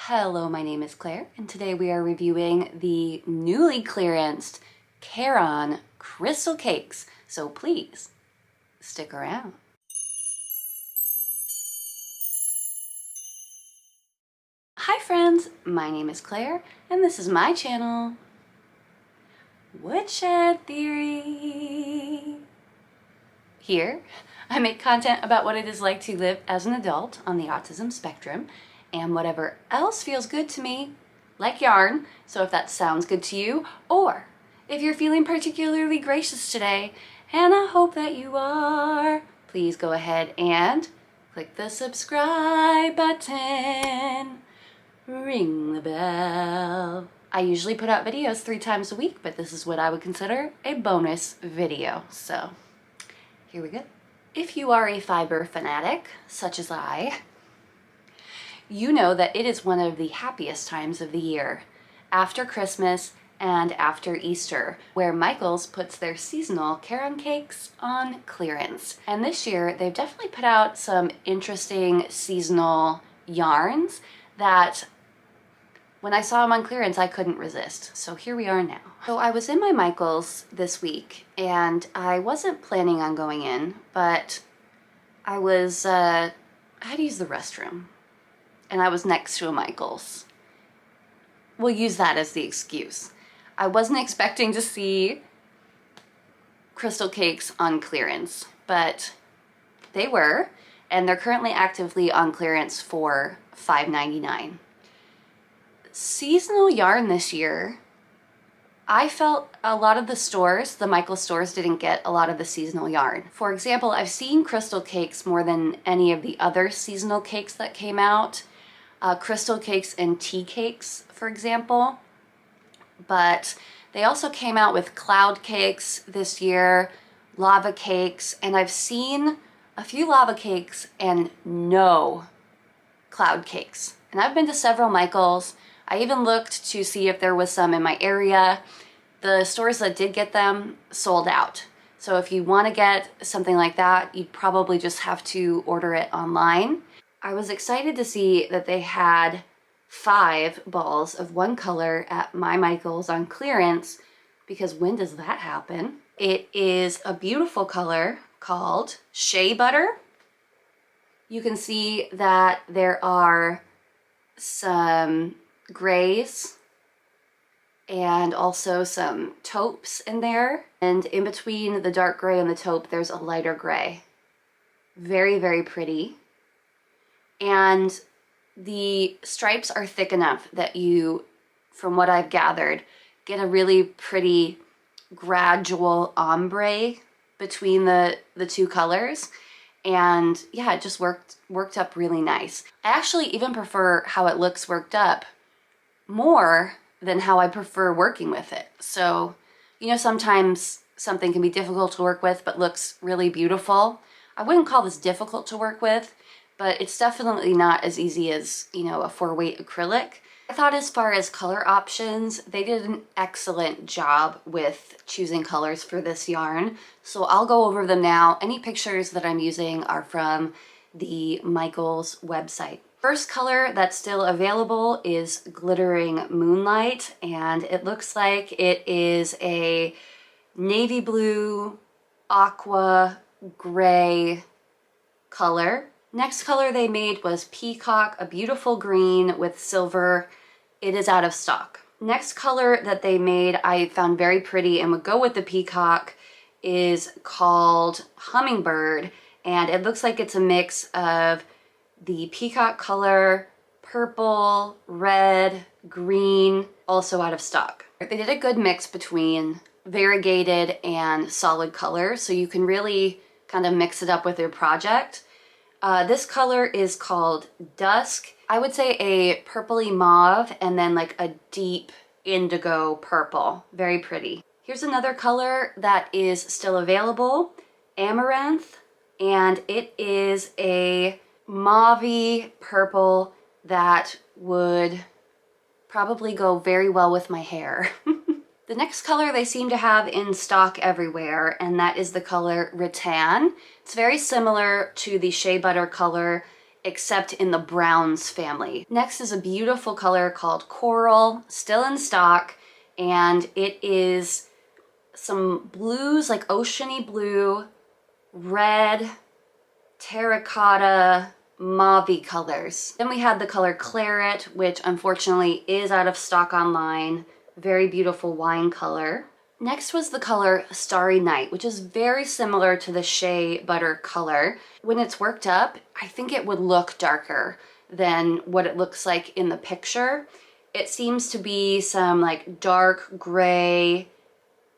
Hello, my name is Claire, and today we are reviewing the newly clearanced Caron Crystal Cakes, so please stick around. Hi friends, my name is Claire, and this is my channel, Woodshed Theory. Here, I make content about what it is like to live as an adult on the autism spectrum, and whatever else feels good to me, like yarn. So if that sounds good to you, or if you're feeling particularly gracious today, and I hope that you are, please go ahead and click the subscribe button, ring the bell. I usually put out videos 3 times a week, but this is what I would consider a bonus video, so here we go. If you are a fiber fanatic, such as I, you know that it is one of the happiest times of the year, after Christmas and after Easter, where Micheals puts their seasonal Caron cakes on clearance. And this year, they've definitely put out some interesting seasonal yarns that when I saw them on clearance, I couldn't resist. So here we are now. So I was in my Micheals this week, and I wasn't planning on going in, but I had to use the restroom, and I was next to a Micheals. We'll use that as the excuse. I wasn't expecting to see crystal cakes on clearance, but they were, and they're currently actively on clearance for $5.99. Seasonal yarn this year, I felt a lot of the stores, the Micheals stores, didn't get a lot of the seasonal yarn. For example, I've seen crystal cakes more than any of the other seasonal cakes that came out. Crystal cakes and tea cakes, for example. But they also came out with cloud cakes this year, lava cakes, and I've seen a few lava cakes and no cloud cakes. And I've been to several Micheals. I even looked to see if there was some in my area. The stores that did get them sold out. So if you want to get something like that, you'd probably just have to order it online. I was excited to see that they had 5 balls of one color at my Micheals on clearance, because when does that happen? It is a beautiful color called Shea Butter. You can see that there are some grays and also some taupes in there, and in between the dark gray and the taupe there's a lighter gray. Very, very pretty. And the stripes are thick enough that you, from what I've gathered, get a really pretty gradual ombre between the 2 colors. And yeah, it just worked up really nice. I actually even prefer how it looks worked up more than how I prefer working with it. So, you know, sometimes something can be difficult to work with but looks really beautiful. I wouldn't call this difficult to work with, but it's definitely not as easy as, you know, a 4-weight acrylic. I thought as far as color options, they did an excellent job with choosing colors for this yarn. So I'll go over them now. Any pictures that I'm using are from the Micheals website. First color that's still available is Glittering Moonlight, and it looks like it is a navy blue, aqua, gray color. Next color they made was Peacock, a beautiful green with silver. It is out of stock. Next color that they made I found very pretty and would go with the peacock is called Hummingbird, and it looks like it's a mix of the peacock color, purple, red, green, also out of stock. They did a good mix between variegated and solid colors, so you can really kind of mix it up with your project. This color is called Dusk. I would say a purpley mauve and then like a deep indigo purple. Very pretty. Here's another color that is still available, Amaranth, and it is a mauvey purple that would probably go very well with my hair. The next color they seem to have in stock everywhere, and that is the color Rattan. It's very similar to the Shea Butter color except in the browns family. Next is a beautiful color called Coral, still in stock, and it is some blues, like oceany blue, red, terracotta, mauve colors. Then we had the color Claret, which unfortunately is out of stock online. Very beautiful wine color. Next was the color Starry Night, which is very similar to the Shea Butter color. When it's worked up, I think it would look darker than what it looks like in the picture. It seems to be some like dark gray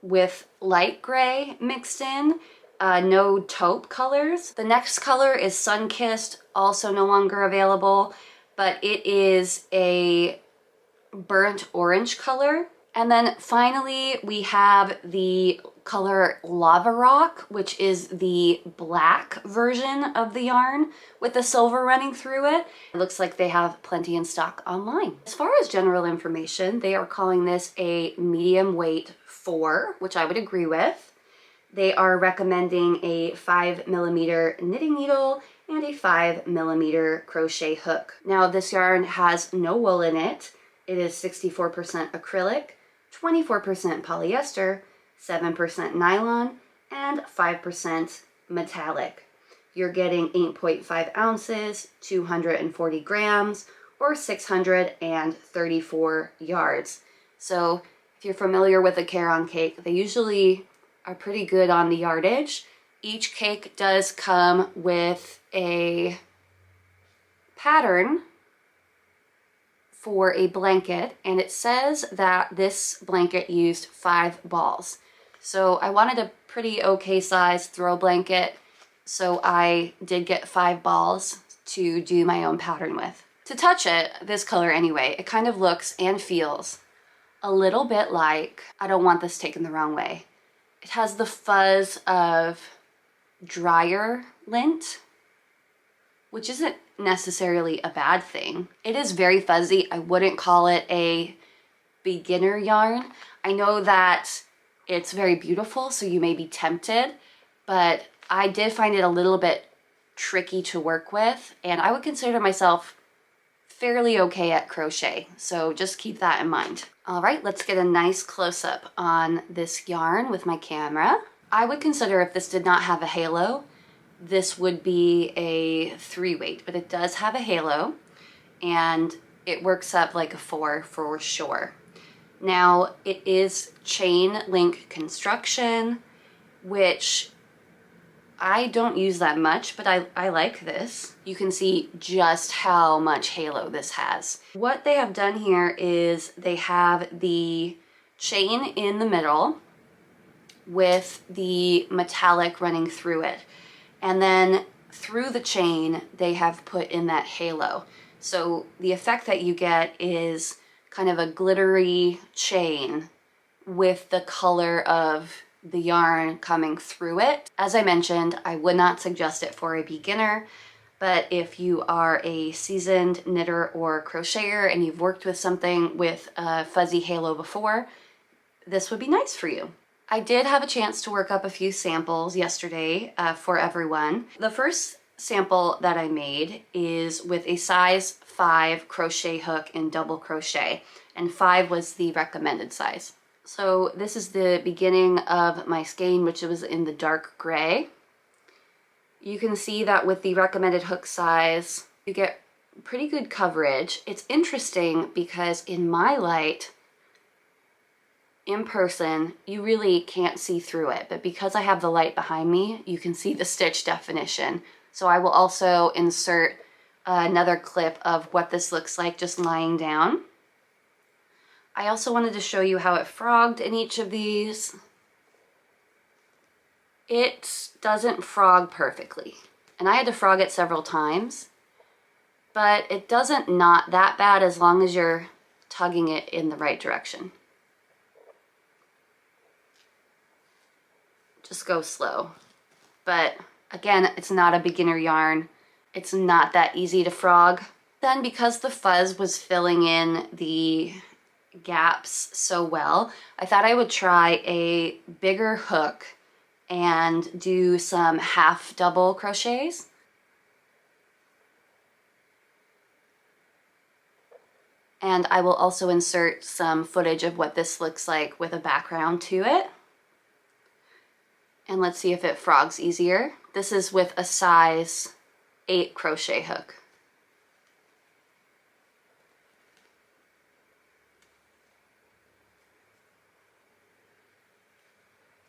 with light gray mixed in. No taupe colors. The next color is Sunkissed, also no longer available, but it is a burnt orange color. And then finally we have the color Lava Rock, which is the black version of the yarn with the silver running through it. It looks like they have plenty in stock online. As far as general information, they are calling this a medium weight 4, which I would agree with. They are recommending a 5mm knitting needle and a 5mm crochet hook. Now this yarn has no wool in it. It is 64% acrylic, 24% polyester, 7% nylon, and 5% metallic. You're getting 8.5 ounces, 240 grams, or 634 yards. So if you're familiar with a Caron cake, they usually are pretty good on the yardage. Each cake does come with a pattern for a blanket, and it says that this blanket used 5 balls. So I wanted a pretty okay size throw blanket, so I did get 5 balls to do my own pattern with. To touch it, this color anyway, it kind of looks and feels a little bit like, I don't want this taken the wrong way, it has the fuzz of dryer lint, which isn't necessarily a bad thing. It is very fuzzy. I wouldn't call it a beginner yarn. I know that it's very beautiful, so you may be tempted, but I did find it a little bit tricky to work with, and I would consider myself fairly okay at crochet, so just keep that in mind. All right, let's get a nice close-up on this yarn with my camera. I would consider if this did not have a halo, this would be a 3 weight, but it does have a halo and it works up like a 4 for sure. Now it is chain link construction, which I don't use that much, but I like this. You can see just how much halo this has. What they have done here is they have the chain in the middle with the metallic running through it. And then through the chain, they have put in that halo. So the effect that you get is kind of a glittery chain with the color of the yarn coming through it. As I mentioned, I would not suggest it for a beginner, but if you are a seasoned knitter or crocheter and you've worked with something with a fuzzy halo before, this would be nice for you. I did have a chance to work up a few samples yesterday for everyone. The first sample that I made is with a size 5 crochet hook in double crochet, and 5 was the recommended size. So this is the beginning of my skein, which was in the dark gray. You can see that with the recommended hook size, you get pretty good coverage. It's interesting because in my light, in person, you really can't see through it, but because I have the light behind me, you can see the stitch definition. So I will also insert another clip of what this looks like just lying down. I also wanted to show you how it frogged in each of these. It doesn't frog perfectly, and I had to frog it several times, but it doesn't not that bad as long as you're tugging it in the right direction. Just go slow. But again, it's not a beginner yarn. It's not that easy to frog. Then because the fuzz was filling in the gaps so well, I thought I would try a bigger hook and do some half double crochets. And I will also insert some footage of what this looks like with a background to it. And let's see if it frogs easier. This is with a size 8 crochet hook.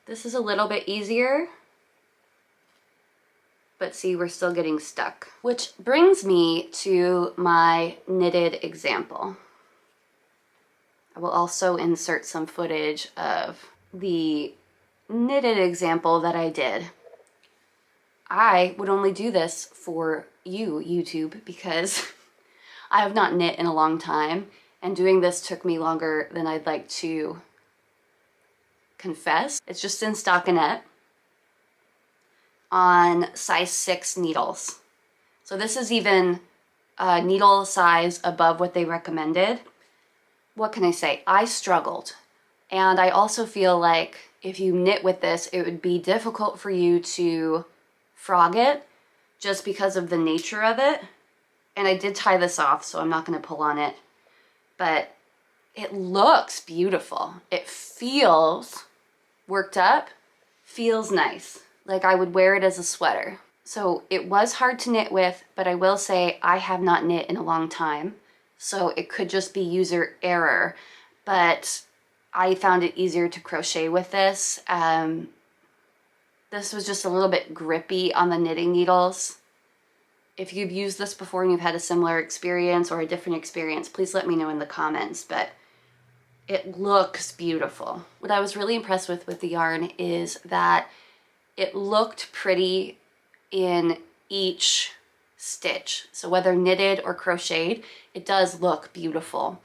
This is a little bit easier, but see, we're still getting stuck. Which brings me to my knitted example. I will also insert some footage of the knitted example that I did. I would only do this for you, YouTube, because I have not knit in a long time, and doing this took me longer than I'd like to confess. It's just in stockinette on size 6 needles. So this is even a needle size above what they recommended. What can I say? I struggled. And I also feel like if you knit with this, it would be difficult for you to frog it just because of the nature of it. And I did tie this off, so I'm not going to pull on it. But it looks beautiful. It feels worked up, feels nice. Like I would wear it as a sweater. So it was hard to knit with, but I will say I have not knit in a long time. So it could just be user error, but I found it easier to crochet with this. This was just a little bit grippy on the knitting needles. If you've used this before and you've had a similar experience or a different experience, please let me know in the comments, but it looks beautiful. What I was really impressed with the yarn is that it looked pretty in each stitch. So whether knitted or crocheted, it does look beautiful.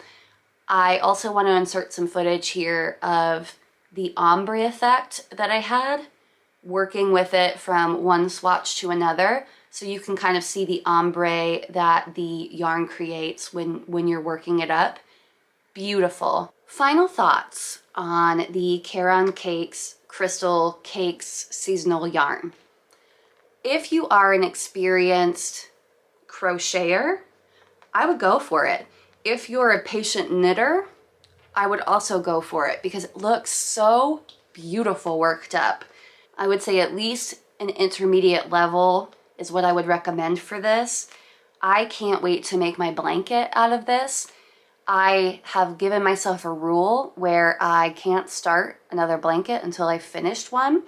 I also want to insert some footage here of the ombre effect that I had, working with it from one swatch to another, so you can kind of see the ombre that the yarn creates when you're working it up. Beautiful. Final thoughts on the Caron Crystal Cakes seasonal yarn. If you are an experienced crocheter, I would go for it. If you're a patient knitter, I would also go for it because it looks so beautiful worked up. I would say at least an intermediate level is what I would recommend for this. I can't wait to make my blanket out of this. I have given myself a rule where I can't start another blanket until I've finished one,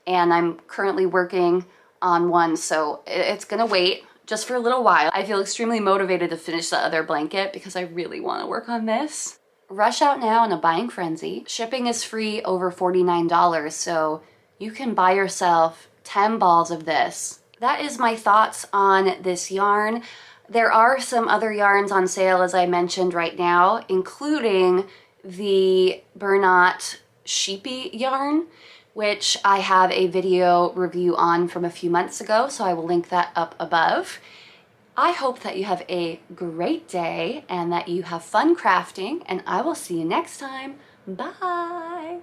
and I'm currently working on one, so it's gonna wait just for a little while. I feel extremely motivated to finish the other blanket because I really want to work on this. Rush out now in a buying frenzy. Shipping is free over $49, so you can buy yourself 10 balls of this. That is my thoughts on this yarn. There are some other yarns on sale, as I mentioned right now, including the Bernat Sheepy yarn, which I have a video review on from a few months ago, so I will link that up above. I hope that you have a great day and that you have fun crafting, and I will see you next time. Bye!